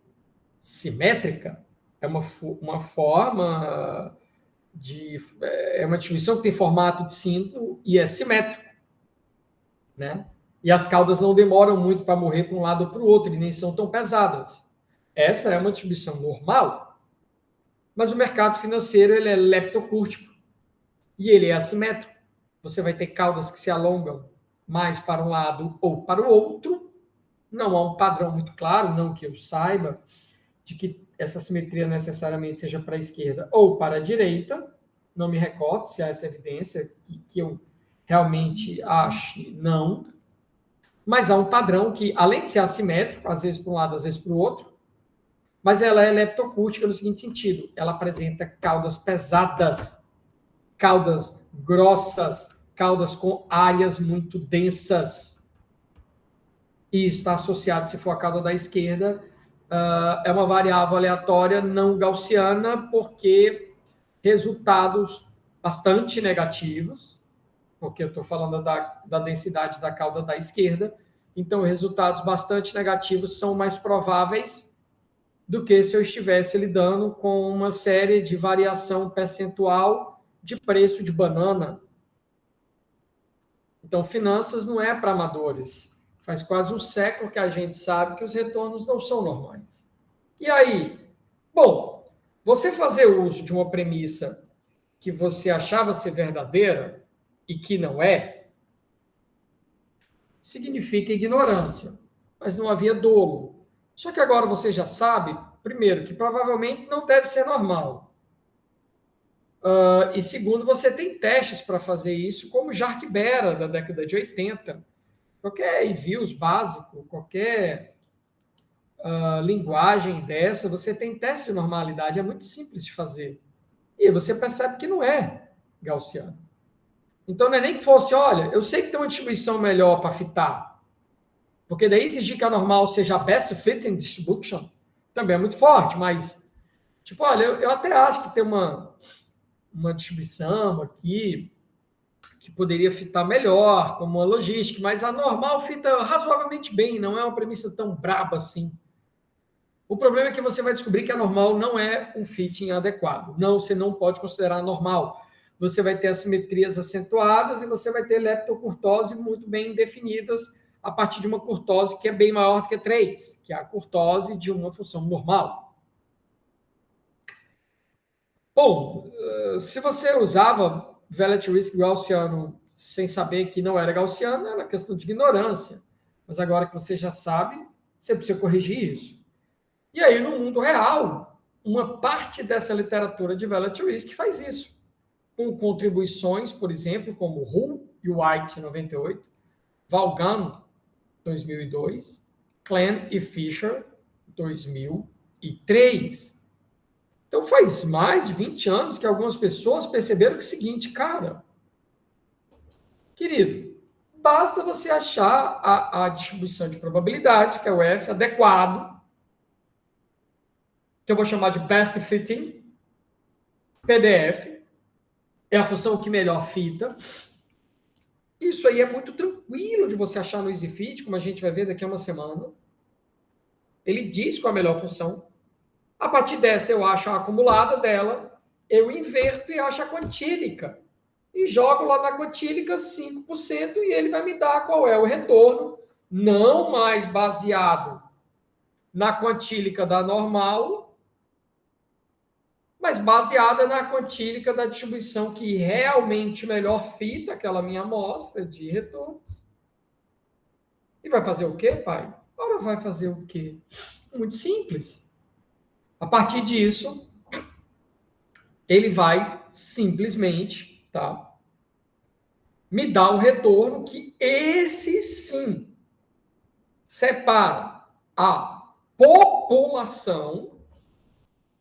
simétrica. É uma forma de... É uma distribuição que tem formato de símbolo e é simétrico, né? E as caudas não demoram muito para morrer para um lado ou para o outro, e nem são tão pesadas. Essa é uma distribuição normal. Mas o mercado financeiro ele é leptocúrtico e ele é assimétrico. Você vai ter caudas que se alongam mais para um lado ou para o outro. Não há um padrão muito claro, não que eu saiba, de que essa simetria necessariamente seja para a esquerda ou para a direita. Não me recordo se há essa evidência, que eu realmente acho não. Mas há um padrão que, além de ser assimétrico, às vezes para um lado, às vezes para o outro, mas ela é leptocúrtica no seguinte sentido: ela apresenta caudas pesadas, caudas grossas, caudas com áreas muito densas. E está associado, se for a cauda da esquerda, é uma variável aleatória não gaussiana, porque resultados bastante negativos, porque eu estou falando da densidade da cauda da esquerda, então resultados bastante negativos são mais prováveis do que se eu estivesse lidando com uma série de variação percentual de preço de banana. Então, finanças não é para amadores. Faz quase um século que a gente sabe que os retornos não são normais. E aí? Bom, você fazer uso de uma premissa que você achava ser verdadeira e que não é, significa ignorância. Mas não havia dolo. Só que agora você já sabe, primeiro, que provavelmente não deve ser normal. E segundo, você tem testes para fazer isso, como Jarque Bera, da década de 80. Qualquer envios básico, qualquer linguagem dessa, você tem teste de normalidade, é muito simples de fazer. E você percebe que não é gaussiano. Então, não é nem que fosse, olha, eu sei que tem uma distribuição melhor para fitar, porque daí exigir que a normal seja a best fitting distribution também é muito forte, mas, tipo, olha, eu até acho que tem uma distribuição aqui que poderia fitar melhor, como uma logística, mas a normal fita razoavelmente bem, não é uma premissa tão braba assim. O problema é que você vai descobrir que a normal não é um fitting adequado. Não, você não pode considerar normal. Você vai ter assimetrias acentuadas e você vai ter leptocurtose muito bem definidas a partir de uma curtose que é bem maior do que 3, que é a curtose de uma função normal. Bom, se você usava value at risk gaussiano sem saber que não era gaussiano, era questão de ignorância. Mas agora que você já sabe, você precisa corrigir isso. E aí, no mundo real, uma parte dessa literatura de value at risk faz isso, com contribuições, por exemplo, como Hull e White, 98, Vaughan, 2002, Clan e Fisher, 2003. Então, faz mais de 20 anos que algumas pessoas perceberam que é o seguinte, cara, querido, basta você achar a distribuição de probabilidade, que é o F, adequado, que eu vou chamar de Best Fitting, PDF, é a função que melhor fita. Isso aí é muito tranquilo de você achar no EasyFit, como a gente vai ver daqui a uma semana. Ele diz qual é a melhor função. A partir dessa, eu acho a acumulada dela, eu inverto e acho a quantílica. E jogo lá na quantílica 5% e ele vai me dar qual é o retorno, não mais baseado na quantílica da normal, mas baseada na quantílica da distribuição que realmente melhor fita aquela minha amostra de retornos. E vai fazer o quê, pai? Ora, vai fazer o quê? Muito simples. A partir disso, ele vai simplesmente, tá, me dar um retorno que esse sim separa a população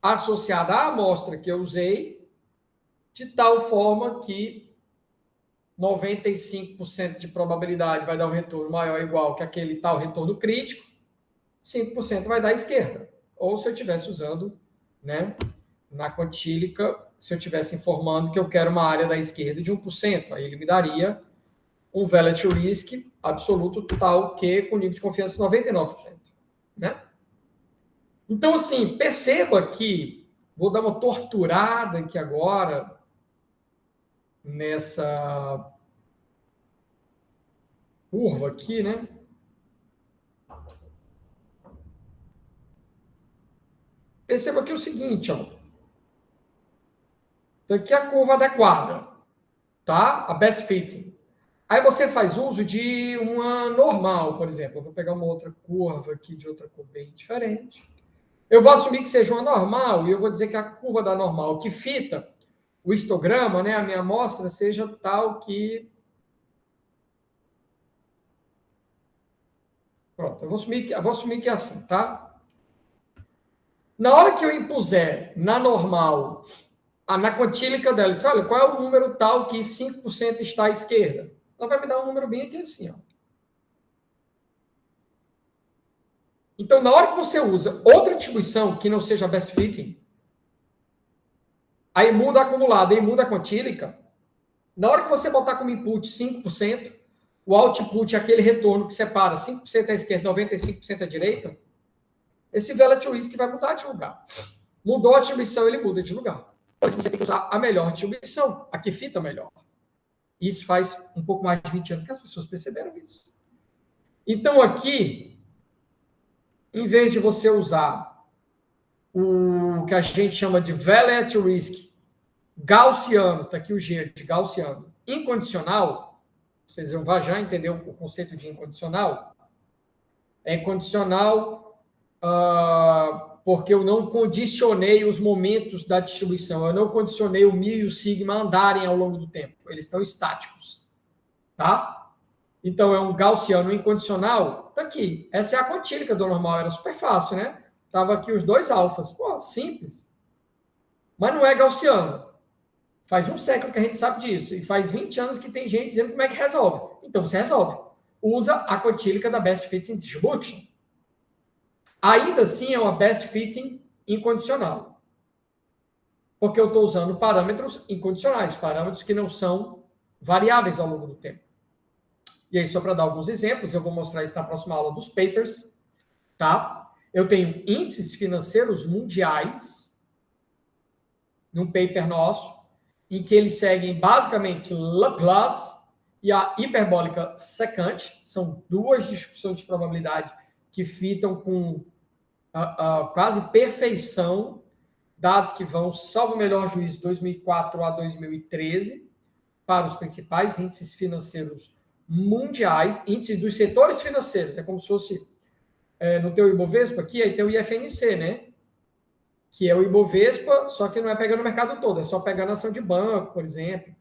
associada à amostra que eu usei de tal forma que 95% de probabilidade vai dar um retorno maior ou igual que aquele tal retorno crítico, 5% vai dar à esquerda. Ou se eu estivesse usando, né, na quantílica, se eu estivesse informando que eu quero uma área da esquerda de 1%, aí ele me daria um relative risk absoluto tal que com nível de confiança de 99%. Né? Então, assim, perceba que, vou dar uma torturada aqui agora, nessa curva aqui, né? Perceba aqui o seguinte, ó. Então, aqui é a curva adequada, tá? A best fitting. Aí você faz uso de uma normal, por exemplo. Eu vou pegar uma outra curva aqui de outra cor bem diferente. Eu vou assumir que seja uma normal e eu vou dizer que a curva da normal que fita o histograma, né, a minha amostra, seja tal que... Pronto, eu vou assumir que é assim, tá? Na hora que eu impuser na normal, na quantílica dela, diz, olha, qual é o número tal que 5% está à esquerda? Ela vai me dar um número bem aqui assim, ó. Então, na hora que você usa outra distribuição que não seja best fitting, aí muda a acumulada, aí muda a quantílica, na hora que você botar como input 5%, o output é aquele retorno que separa 5% à esquerda e 95% à direita, esse relative risk vai mudar de lugar. Mudou a distribuição, ele muda de lugar. Por isso você tem que usar a melhor distribuição, a que fita melhor. Isso faz um pouco mais de 20 anos que as pessoas perceberam isso. Então, aqui, em vez de você usar o que a gente chama de relative risk gaussiano, está aqui o G de gaussiano, incondicional, vocês vão já entender o conceito de incondicional. É incondicional porque eu não condicionei os momentos da distribuição, eu não condicionei o μ e o sigma andarem ao longo do tempo, eles estão estáticos, tá? Então, é um gaussiano incondicional, tá aqui, essa é a quantílica do normal, era super fácil, né? Tava aqui os dois alfas, pô, simples, mas não é gaussiano. Faz um século que a gente sabe disso, e faz 20 anos que tem gente dizendo como é que resolve. Então, você resolve. Usa a quantílica da Best Fitting Distribution. Ainda assim, é uma Best Fitting incondicional. Porque eu estou usando parâmetros incondicionais, parâmetros que não são variáveis ao longo do tempo. E aí, só para dar alguns exemplos, eu vou mostrar isso na próxima aula dos papers, tá? Eu tenho índices financeiros mundiais, num paper nosso, em que eles seguem basicamente Laplace e a hiperbólica secante, são duas distribuições de probabilidade que fitam com quase perfeição, dados que vão, salvo o melhor juízo, de 2004 a 2013, para os principais índices financeiros mundiais, índices dos setores financeiros, é como se fosse, no teu Ibovespa aqui, aí tem o IFNC, né? Que é o Ibovespa, só que não é pegando o mercado todo, é só pegando a ação de banco, por exemplo.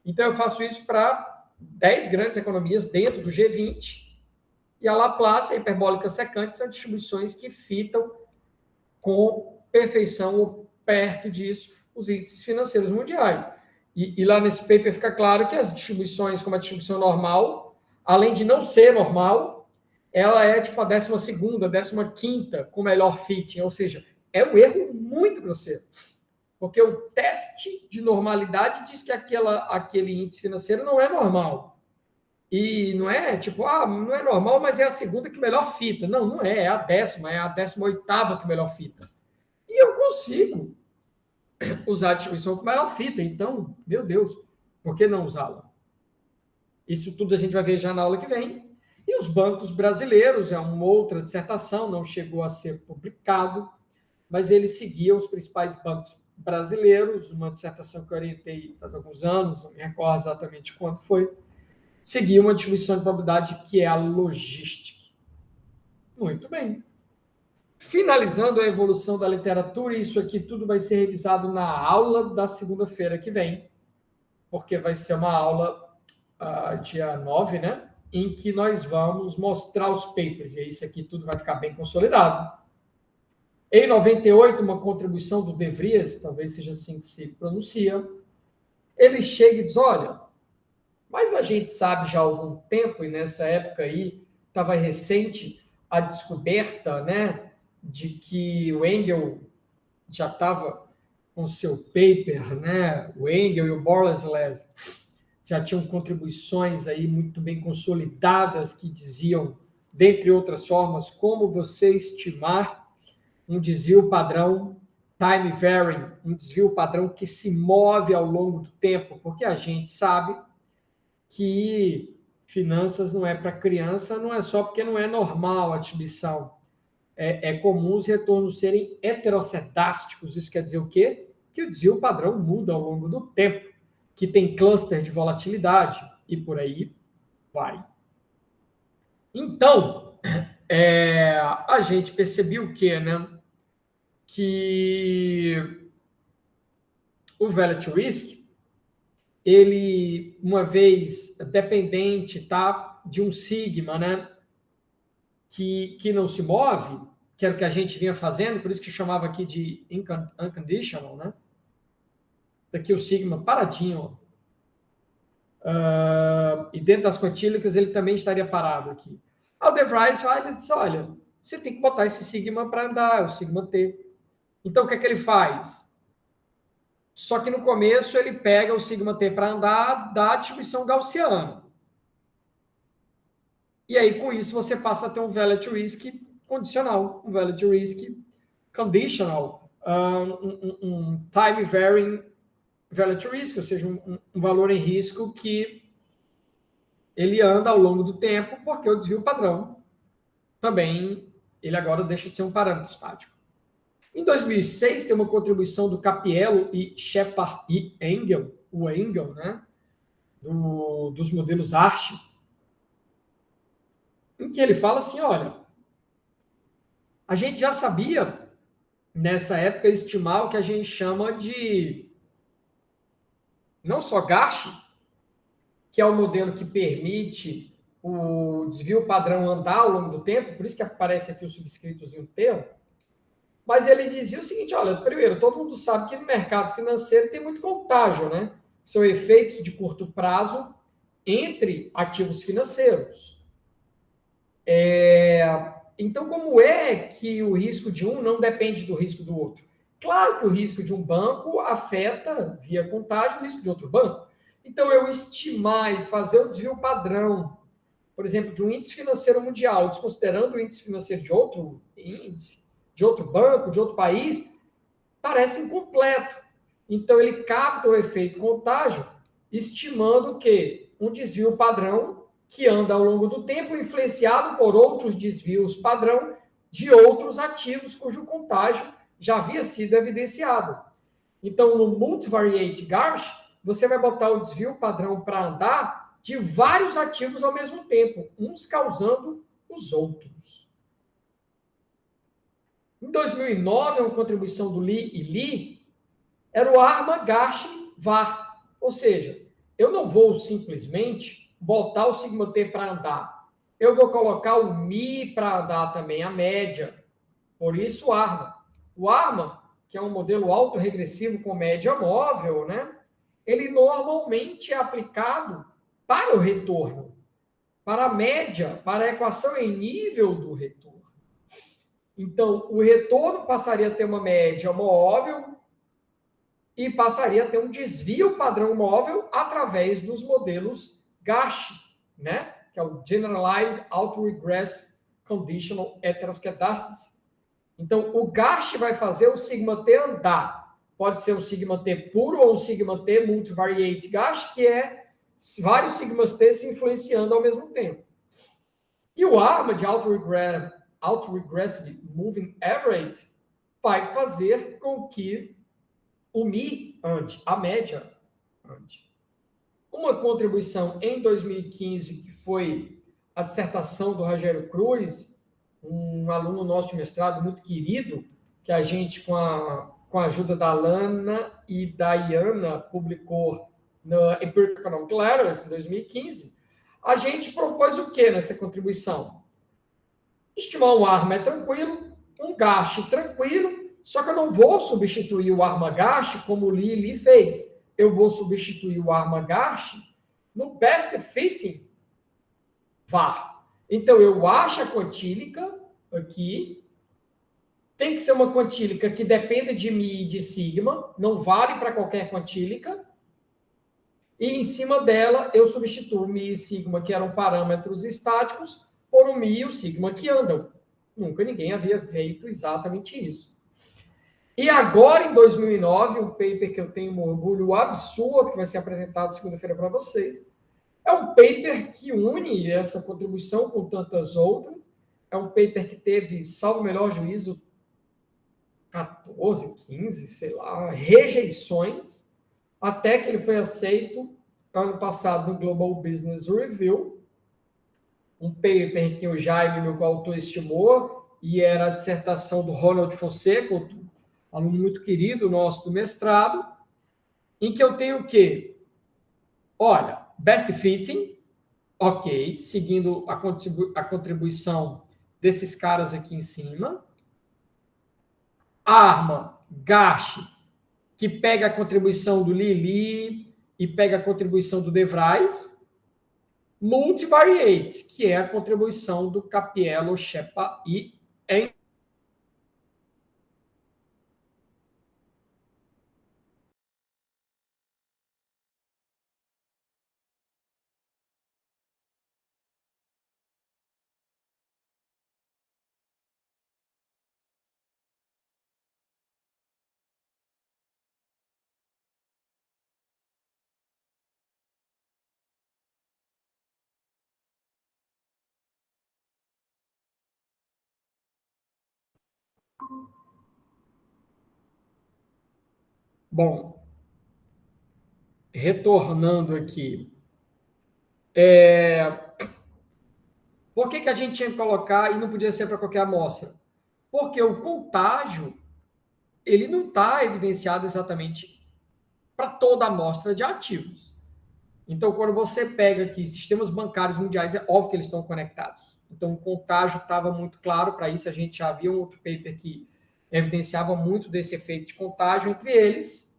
Então, eu faço isso para 10 grandes economias dentro do G20, e a Laplace e a hiperbólica secante são distribuições que fitam com perfeição ou perto disso os índices financeiros mundiais. E lá nesse paper fica claro que as distribuições, como a distribuição normal, além de não ser normal, ela é tipo a 12ª, 15ª com melhor fitting, ou seja, é um erro muito grosseiro. Porque o teste de normalidade diz que aquele índice financeiro não é normal. E não é tipo, não é normal, mas é a segunda que melhor fita. Não, não é, é a 10ª, é a 18ª que melhor fita. E eu consigo usar a distribuição com melhor fita. Então, meu Deus, por que não usá-la? Isso tudo a gente vai ver já na aula que vem. E os bancos brasileiros, é uma outra dissertação, não chegou a ser publicado, mas ele seguia os principais bancos brasileiros, uma dissertação que eu orientei faz alguns anos, não me recordo exatamente quando foi, seguia uma distribuição de probabilidade que é a logística. Muito bem. Finalizando a evolução da literatura, isso aqui tudo vai ser revisado na aula da segunda-feira que vem, porque vai ser uma aula dia 9, né? Em que nós vamos mostrar os papers, e aí isso aqui tudo vai ficar bem consolidado. Em 98, uma contribuição do De Vries, talvez seja assim que se pronuncia, ele chega e diz, olha, mas a gente sabe já há algum tempo, e nessa época aí estava recente a descoberta, né, de que o Engel já estava com seu paper, né, o Engel e o Boleslav já tinham contribuições aí muito bem consolidadas que diziam, dentre outras formas, como você estimar um desvio padrão time varying, um desvio padrão que se move ao longo do tempo, porque a gente sabe que finanças não é para criança, não é só porque não é normal a distribuição. É comum os retornos serem heterocedásticos. Isso quer dizer o quê? Que o desvio padrão muda ao longo do tempo, que tem cluster de volatilidade e por aí vai. Então, a gente percebeu o quê, né? Que o Value to Risk, ele, uma vez dependente, tá, de um sigma, né? Que não se move, que era o que a gente vinha fazendo, por isso que chamava aqui de unconditional, né? Daqui o sigma paradinho, e dentro das quantílicas ele também estaria parado aqui. O De Vries ele disse, olha, você tem que botar esse sigma para andar, o sigma T. Então, o que é que ele faz? Só que no começo ele pega o sigma T para andar da distribuição gaussiana. E aí, com isso, você passa a ter um value to risk condicional, um value to risk conditional, um time varying value to risk, ou seja, um valor em risco que ele anda ao longo do tempo, porque o desvio padrão também, ele agora deixa de ser um parâmetro estático. Em 2006, tem uma contribuição do Cappiello e Shepard e Engel, o Engel, né, dos modelos ARCH, em que ele fala assim, olha, a gente já sabia, nessa época, estimar o que a gente chama de, não só Garch, que é o modelo que permite o desvio padrão andar ao longo do tempo, por isso que aparece aqui o subscritozinho termo, mas ele dizia o seguinte, olha, primeiro, todo mundo sabe que no mercado financeiro tem muito contágio, né? São efeitos de curto prazo entre ativos financeiros. Então, como é que o risco de um não depende do risco do outro? Claro que o risco de um banco afeta, via contágio, o risco de outro banco. Então, eu estimar e fazer o desvio padrão, por exemplo, de um índice financeiro mundial, desconsiderando o índice financeiro de outro índice, de outro banco, de outro país, parece incompleto. Então, ele capta o efeito contágio, estimando que um desvio padrão que anda ao longo do tempo, influenciado por outros desvios padrão de outros ativos cujo contágio já havia sido evidenciado. Então, no Multivariate Garch, você vai botar o desvio padrão para andar de vários ativos ao mesmo tempo, uns causando os outros. Em 2009, uma contribuição do Lee e Lee era o Arma Garch VAR. Ou seja, eu não vou simplesmente botar o sigma T para andar, eu vou colocar o Mi para andar também, a média. Por isso, o ARMA. O ARMA, que é um modelo autorregressivo com média móvel, né? Ele normalmente é aplicado para o retorno, para a média, para a equação em nível do retorno. Então, o retorno passaria a ter uma média móvel e passaria a ter um desvio padrão móvel através dos modelos GASH, né? Que é o Generalized Autoregressive Conditional Heteroscedasticity. Então, o GASH vai fazer o sigma T andar. Pode ser um sigma T puro ou um sigma T multivariate GASH, que é vários sigmas T se influenciando ao mesmo tempo. E o ARMA de Autoregressive Moving Average vai fazer com que o Mi ande, a média ande. Uma contribuição em 2015, que foi a dissertação do Rogério Cruz, um aluno nosso de mestrado muito querido, que a gente, com a ajuda da Lana e da Iana, publicou na Empirical Economic Letters, em 2015, a gente propôs o que nessa contribuição? Estimar um ARMA é tranquilo, um GASH tranquilo, só que eu não vou substituir o ARMA GASH como o Lili fez. Eu vou substituir o ARMA GASH no Best Fitting VAR. Então, eu acho a quantílica aqui, tem que ser uma quantílica que dependa de Mi e de sigma, não vale para qualquer quantílica, e em cima dela eu substituo Mi e sigma, que eram parâmetros estáticos, por o Mi e o sigma que andam. Nunca ninguém havia feito exatamente isso. E agora, em 2009, um paper que eu tenho um orgulho absurdo, que vai ser apresentado segunda-feira para vocês, é um paper que une essa contribuição com tantas outras. É um paper que teve, salvo o melhor juízo, 14, 15, sei lá, rejeições, até que ele foi aceito ano passado no Global Business Review, um paper que o Jaime, meu coautor, estimou, e era a dissertação do Ronald Fonseca, um aluno muito querido nosso do mestrado, em que eu tenho o quê? Olha, best fitting, ok, seguindo a contribuição desses caras aqui em cima. ARMA, GASH, que pega a contribuição do Lili e pega a contribuição do De Vries. Multivariate, que é a contribuição do Cappiello, Shepa e Em. Bom, retornando aqui, por que a gente tinha que colocar e não podia ser para qualquer amostra? Porque o contágio, ele não está evidenciado exatamente para toda a amostra de ativos. Então, quando você pega aqui sistemas bancários mundiais, é óbvio que eles estão conectados. Então, o contágio estava muito claro para isso. A gente já viu um outro paper que evidenciava muito desse efeito de contágio entre eles.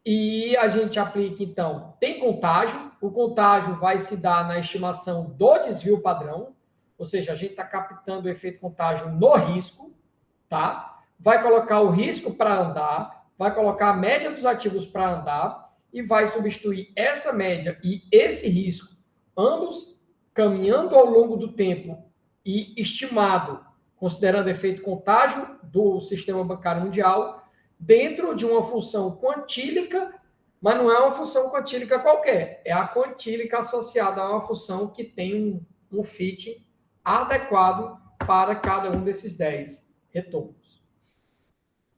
E a gente aplica, então, tem contágio. O contágio vai se dar na estimação do desvio padrão, ou seja, a gente está captando o efeito contágio no risco, tá? Vai colocar o risco para andar, vai colocar a média dos ativos para andar e vai substituir essa média e esse risco, ambos caminhando ao longo do tempo e estimado, considerando efeito contágio do sistema bancário mundial, dentro de uma função quantílica, mas não é uma função quantílica qualquer, é a quantílica associada a uma função que tem um fit adequado para cada um desses 10 retornos.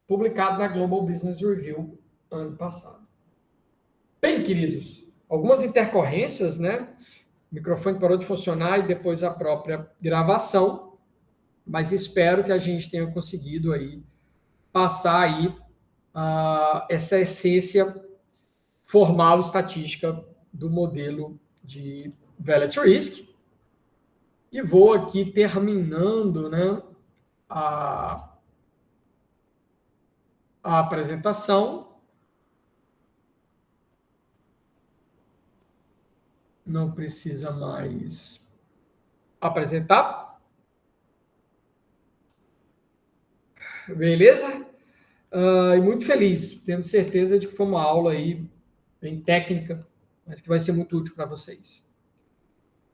Publicado na Global Business Review ano passado. Bem, queridos, algumas intercorrências, né? O microfone parou de funcionar e depois a própria gravação, mas espero que a gente tenha conseguido aí passar aí essa essência formal estatística do modelo de Valet Risk. E vou aqui terminando, né, a apresentação. Não precisa mais apresentar. Beleza? E muito feliz, tendo certeza de que foi uma aula aí bem técnica, mas que vai ser muito útil para vocês.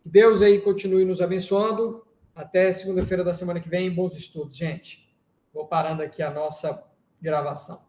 Que Deus aí continue nos abençoando. Até segunda-feira da semana que vem. Bons estudos, gente. Vou parando aqui a nossa gravação.